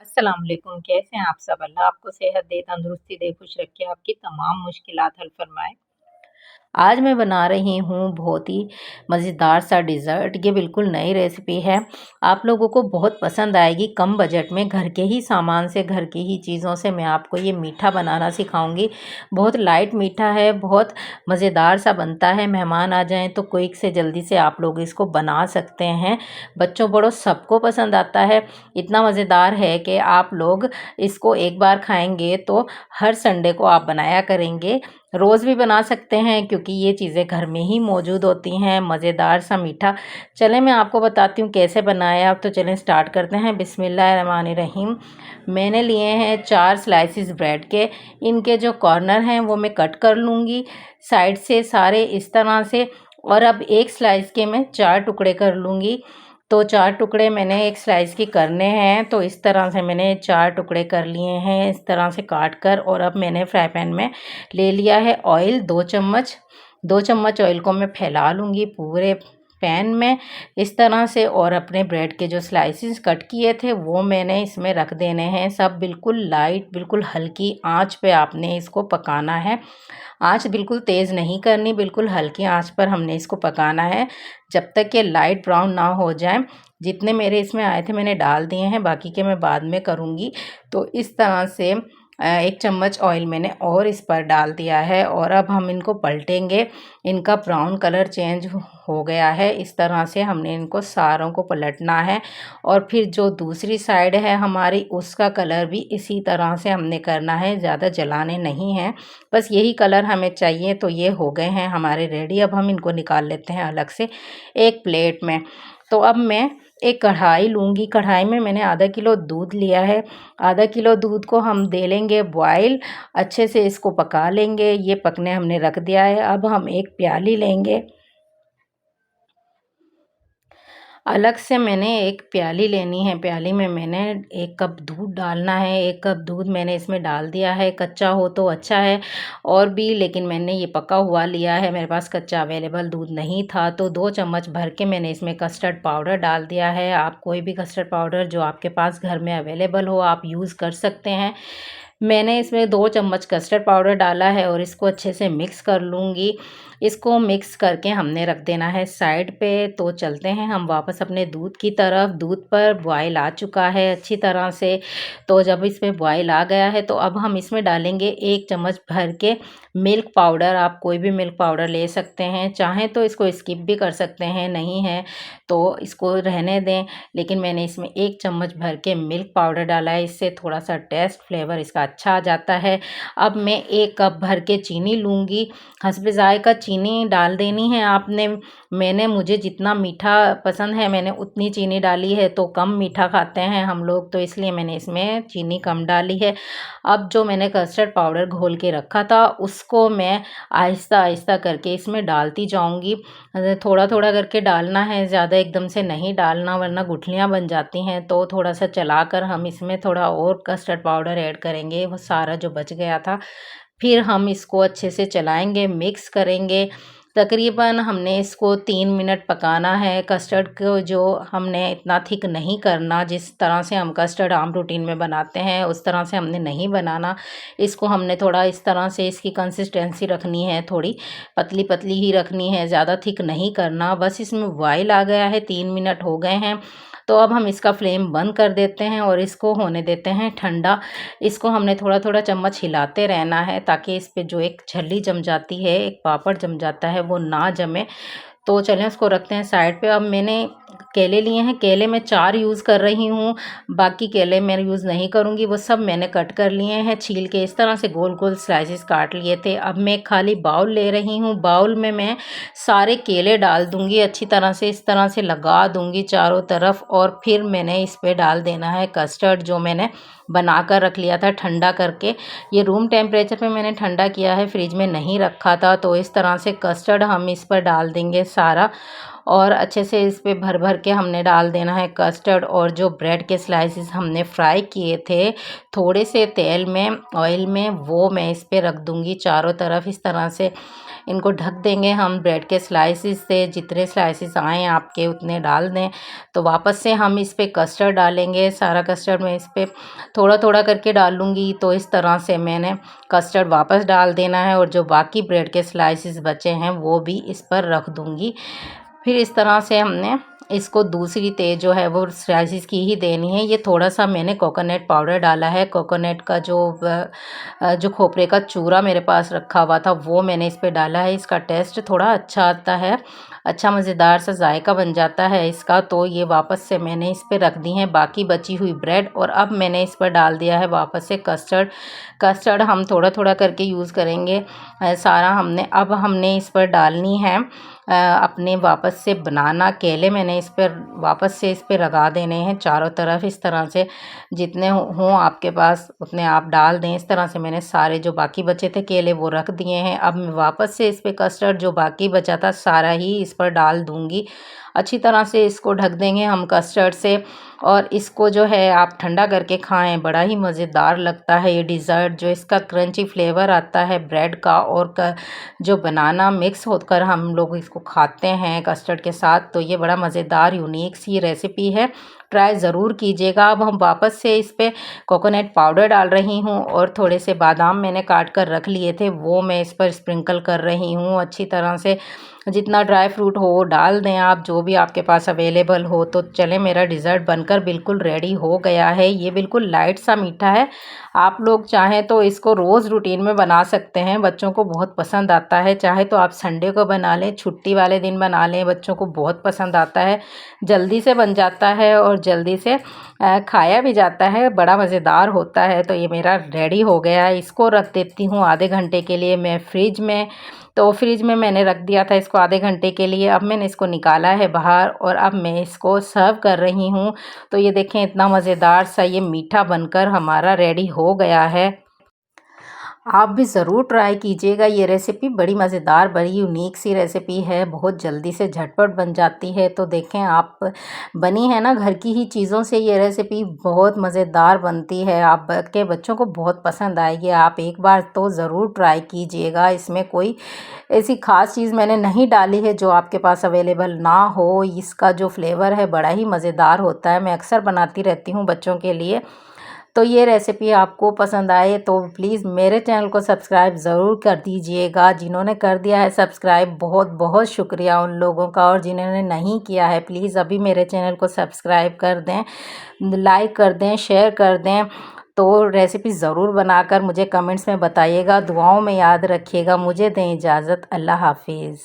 अस्सलाम वालेकुम, कैसे हैं आप सब? अल्लाह आपको सेहत दे, तंदुरुस्ती दे, खुश रखे, आपकी तमाम मुश्किलात हल फरमाए। आज मैं बना रही हूँ बहुत ही मज़ेदार सा डिज़र्ट। ये बिल्कुल नई रेसिपी है। आप लोगों को बहुत पसंद आएगी। कम बजट में घर के ही सामान से, घर की ही चीज़ों से मैं आपको ये मीठा बनाना सिखाऊंगी। बहुत लाइट मीठा है, बहुत मज़ेदार सा बनता है। मेहमान आ जाएं तो क्विक से जल्दी से आप लोग इसको बना सकते हैं। बच्चों बड़ों सबको पसंद आता है। इतना मज़ेदार है कि आप लोग इसको एक बार खाएंगे तो हर संडे को आप बनाया करेंगे। रोज़ भी बना सकते हैं क्योंकि ये चीज़ें घर में ही मौजूद होती हैं। मज़ेदार सा मीठा। चलें मैं आपको बताती हूँ कैसे बनाया। अब तो चलें स्टार्ट करते हैं। बिस्मिल्लाहिर्रहमानिर्रहीम। मैंने लिए हैं 4 स्लाइसिस ब्रेड के। इनके जो कॉर्नर हैं वो मैं कट कर लूँगी साइड से सारे इस तरह से। और अब एक स्लाइस के मैं 4 टुकड़े कर लूँगी। तो 4 टुकड़े मैंने एक स्लाइस की करने हैं, तो इस तरह से मैंने 4 टुकड़े कर लिए हैं इस तरह से काट कर। और अब मैंने फ्राई पैन में ले लिया है ऑयल 2 चम्मच। 2 चम्मच ऑयल को मैं फैला लूँगी पूरे पैन में इस तरह से। और अपने ब्रेड के जो स्लाइसिस कट किए थे वो मैंने इसमें रख देने हैं। सब बिल्कुल लाइट, बिल्कुल हल्की आंच पे आपने इसको पकाना है। आंच बिल्कुल तेज़ नहीं करनी, बिल्कुल हल्की आंच पर हमने इसको पकाना है जब तक ये लाइट ब्राउन ना हो जाए। जितने मेरे इसमें आए थे मैंने डाल दिए हैं, बाकी के मैं बाद में करूँगी। तो इस तरह से 1 चम्मच ऑयल मैंने और इस पर डाल दिया है। और अब हम इनको पलटेंगे। इनका ब्राउन कलर चेंज हो गया है। इस तरह से हमने इनको सारों को पलटना है। और फिर जो दूसरी साइड है हमारी, उसका कलर भी इसी तरह से हमने करना है। ज़्यादा जलाने नहीं हैं, बस यही कलर हमें चाहिए। तो ये हो गए हैं हमारे रेडी। अब हम इनको निकाल लेते हैं अलग से एक प्लेट में। तो अब मैं एक कढ़ाई लूँगी। कढ़ाई में मैंने आधा किलो दूध लिया है। आधा किलो दूध को हम दे लेंगे बॉयल। अच्छे से इसको पका लेंगे। ये पकने हमने रख दिया है। अब हम एक प्याली लेंगे। अलग से मैंने एक प्याली लेनी है। प्याली में मैंने 1 कप दूध डालना है। 1 कप दूध मैंने इसमें डाल दिया है। कच्चा हो तो अच्छा है और भी, लेकिन मैंने ये पका हुआ लिया है। मेरे पास कच्चा अवेलेबल दूध नहीं था। तो 2 चम्मच भर के मैंने इसमें कस्टर्ड पाउडर डाल दिया है। आप कोई भी कस्टर्ड पाउडर जो आपके पास घर में अवेलेबल हो आप यूज़ कर सकते हैं। मैंने इसमें 2 चम्मच कस्टर्ड पाउडर डाला है और इसको अच्छे से मिक्स कर लूँगी। इसको मिक्स करके हमने रख देना है साइड पे। तो चलते हैं हम वापस अपने दूध की तरफ। दूध पर बॉयल आ चुका है अच्छी तरह से। तो जब इसमें बॉयल आ गया है तो अब हम इसमें डालेंगे 1 चम्मच भर के मिल्क पाउडर। आप कोई भी मिल्क पाउडर ले सकते हैं, चाहें तो इसको स्किप भी कर सकते हैं, नहीं है तो इसको रहने दें। लेकिन मैंने इसमें 1 चम्मच भर के मिल्क पाउडर डाला है। इससे थोड़ा सा टेस्ट फ्लेवर इसका अच्छा आ जाता है। अब मैं 1 कप भर के चीनी लूँगी। हस्बे ज़ायक़ा चीनी डाल देनी है आपने। मुझे जितना मीठा पसंद है मैंने उतनी चीनी डाली है। तो कम मीठा खाते हैं हम लोग, तो इसलिए मैंने इसमें चीनी कम डाली है। अब जो मैंने कस्टर्ड पाउडर घोल के रखा था उसको मैं आहिस्ता आहिस्ता करके इसमें डालती जाऊंगी। थोड़ा थोड़ा करके डालना है, ज़्यादा एकदम से नहीं डालना वरना गुठलियाँ बन जाती हैं। तो थोड़ा सा चलाकर हम इसमें थोड़ा और कस्टर्ड पाउडर ऐड करेंगे, वो सारा जो बच गया था। फिर हम इसको अच्छे से चलाएंगे, मिक्स करेंगे। तकरीबन हमने इसको 3 मिनट पकाना है। कस्टर्ड को जो हमने इतना थिक नहीं करना, जिस तरह से हम कस्टर्ड आम रूटीन में बनाते हैं उस तरह से हमने नहीं बनाना। इसको हमने थोड़ा इस तरह से इसकी कंसिस्टेंसी रखनी है, थोड़ी पतली पतली ही रखनी है, ज़्यादा थिक नहीं करना। बस इसमें बॉयल आ गया है, 3 मिनट हो गए हैं। तो अब हम इसका फ्लेम बंद कर देते हैं और इसको होने देते हैं ठंडा। इसको हमने थोड़ा थोड़ा चम्मच हिलाते रहना है ताकि इस पे जो एक छल्ली जम जाती है, एक पापड़ जम जाता है, वो ना जमे। तो चलें उसको रखते हैं साइड पे। अब मैंने केले लिए हैं। केले मैं 4 यूज़ कर रही हूँ, बाकी केले मैं यूज़ नहीं करूँगी। वो सब मैंने कट कर लिए हैं छील के, इस तरह से गोल गोल स्लाइसेस काट लिए थे। अब मैं खाली बाउल ले रही हूँ। बाउल में मैं सारे केले डाल दूँगी, अच्छी तरह से इस तरह से लगा दूँगी चारों तरफ। और फिर मैंने इस पे डाल देना है कस्टर्ड जो मैंने बना कर रख लिया था ठंडा करके। ये रूम टेम्परेचर पे मैंने ठंडा किया है, फ्रिज में नहीं रखा था। तो इस तरह से कस्टर्ड हम इस पर डाल देंगे सारा। और अच्छे से इस पे भर भर के हमने डाल देना है कस्टर्ड। और जो ब्रेड के स्लाइसेस हमने फ्राई किए थे थोड़े से तेल में, ऑयल में, वो मैं इस पे रख दूँगी चारों तरफ इस तरह से। इनको ढक देंगे हम ब्रेड के स्लाइसिस से, जितने स्लाइसिस आएँ आपके उतने डाल दें। तो वापस से हम इस पे कस्टर्ड डालेंगे, सारा कस्टर्ड मैं इस पे थोड़ा-थोड़ा करके डालूँगी। तो इस तरह से मैंने कस्टर्ड वापस डाल देना है और जो बाकी ब्रेड के स्लाइसिस बचे हैं वो भी इस पर रख दूँगी। फिर इस तरह से हमने इसको दूसरी तेज जो है वो स्लाइसिस की ही देनी है। ये थोड़ा-सा मैंने कोकोनट पाउडर डाला है, कोकोनट का जो खोपरे का चूरा मेरे पास रखा हुआ था वो मैंने इस पे डाला है। इसका टेस्ट थोड़ा अच्छा आता है, अच्छा मज़ेदार सा जायका बन जाता है इसका। तो ये वापस से मैंने इस पे रख दी है बाकी बची हुई ब्रेड और अब मैंने इस पर डाल दिया है वापस से कस्टर्ड। कस्टर्ड हम थोड़ा-थोड़ा करके यूज़ करेंगे सारा हमने इस पर डालनी है अपने वापस से बनाना केले मैंने इस पर वापस से इस पे लगा देने हैं चारों तरफ। इस तरह से जितने हों आपके पास उतने आप डाल दें। इस तरह से मैंने सारे जो बाकी बचे थे केले वो रख दिए हैं। अब मैं वापस से इस पे कस्टर्ड जो बाकी बचा था सारा ही इस पर डाल दूँगी। अच्छी तरह से इसको ढक देंगे हम कस्टर्ड से और इसको जो है आप ठंडा करके खाएँ, बड़ा ही मज़ेदार लगता है ये डिज़र्ट। जो इसका क्रंची फ्लेवर आता है ब्रेड का और जो बनाना मिक्स होकर हम लोग इसको खाते हैं कस्टर्ड के साथ, तो ये बड़ा मज़ेदार यूनिक सी रेसिपी है, ट्राई ज़रूर कीजिएगा। अब हम वापस से इस पे कोकोनट पाउडर डाल रही हूँ और थोड़े से बादाम मैंने काट कर रख लिए थे वो मैं इस पर स्प्रिंकल कर रही हूँ अच्छी तरह से। जितना ड्राई फ्रूट हो डाल दें आप, जो भी आपके पास अवेलेबल हो। तो चलें मेरा डिज़र्ट बनकर बिल्कुल रेडी हो गया है। ये बिल्कुल लाइट सा मीठा है, आप लोग चाहें तो इसको रोज़ रूटीन में बना सकते हैं, बच्चों को बहुत पसंद आता है। चाहे तो आप संडे को बना लें, छुट्टी वाले दिन बना लें, बच्चों को बहुत पसंद आता है। जल्दी से बन जाता है और जल्दी से खाया भी जाता है, बड़ा मज़ेदार होता है। तो ये मेरा रेडी हो गया है, इसको रख देती हूँ आधे घंटे के लिए मैं फ्रिज में। तो फ्रिज में मैंने रख दिया था इसको आधे घंटे के लिए। अब मैंने इसको निकाला है बाहर और अब मैं इसको सर्व कर रही हूँ। तो ये देखें इतना मज़ेदार सा ये मीठा बनकर हमारा रेडी हो गया है। आप भी ज़रूर ट्राई कीजिएगा ये रेसिपी, बड़ी मज़ेदार बड़ी यूनिक सी रेसिपी है, बहुत जल्दी से झटपट बन जाती है। तो देखें आप, बनी है ना घर की ही चीज़ों से ये रेसिपी बहुत मज़ेदार बनती है, आपके बच्चों को बहुत पसंद आएगी। आप एक बार तो ज़रूर ट्राई कीजिएगा। इसमें कोई ऐसी ख़ास चीज़ मैंने नहीं डाली है जो आपके पास अवेलेबल ना हो। इसका जो फ्लेवर है बड़ा ही मज़ेदार होता है, मैं अक्सर बनाती रहती हूँ बच्चों के लिए। तो ये रेसिपी आपको पसंद आए तो प्लीज़ मेरे चैनल को सब्सक्राइब ज़रूर कर दीजिएगा। जिन्होंने कर दिया है सब्सक्राइब बहुत बहुत शुक्रिया उन लोगों का, और जिन्होंने नहीं किया है प्लीज़ अभी मेरे चैनल को सब्सक्राइब कर दें, लाइक कर दें, शेयर कर दें। तो रेसिपी ज़रूर बनाकर मुझे कमेंट्स में बताइएगा, दुआओं में याद रखिएगा। मुझे दें इजाज़त, अल्लाह हाफिज़।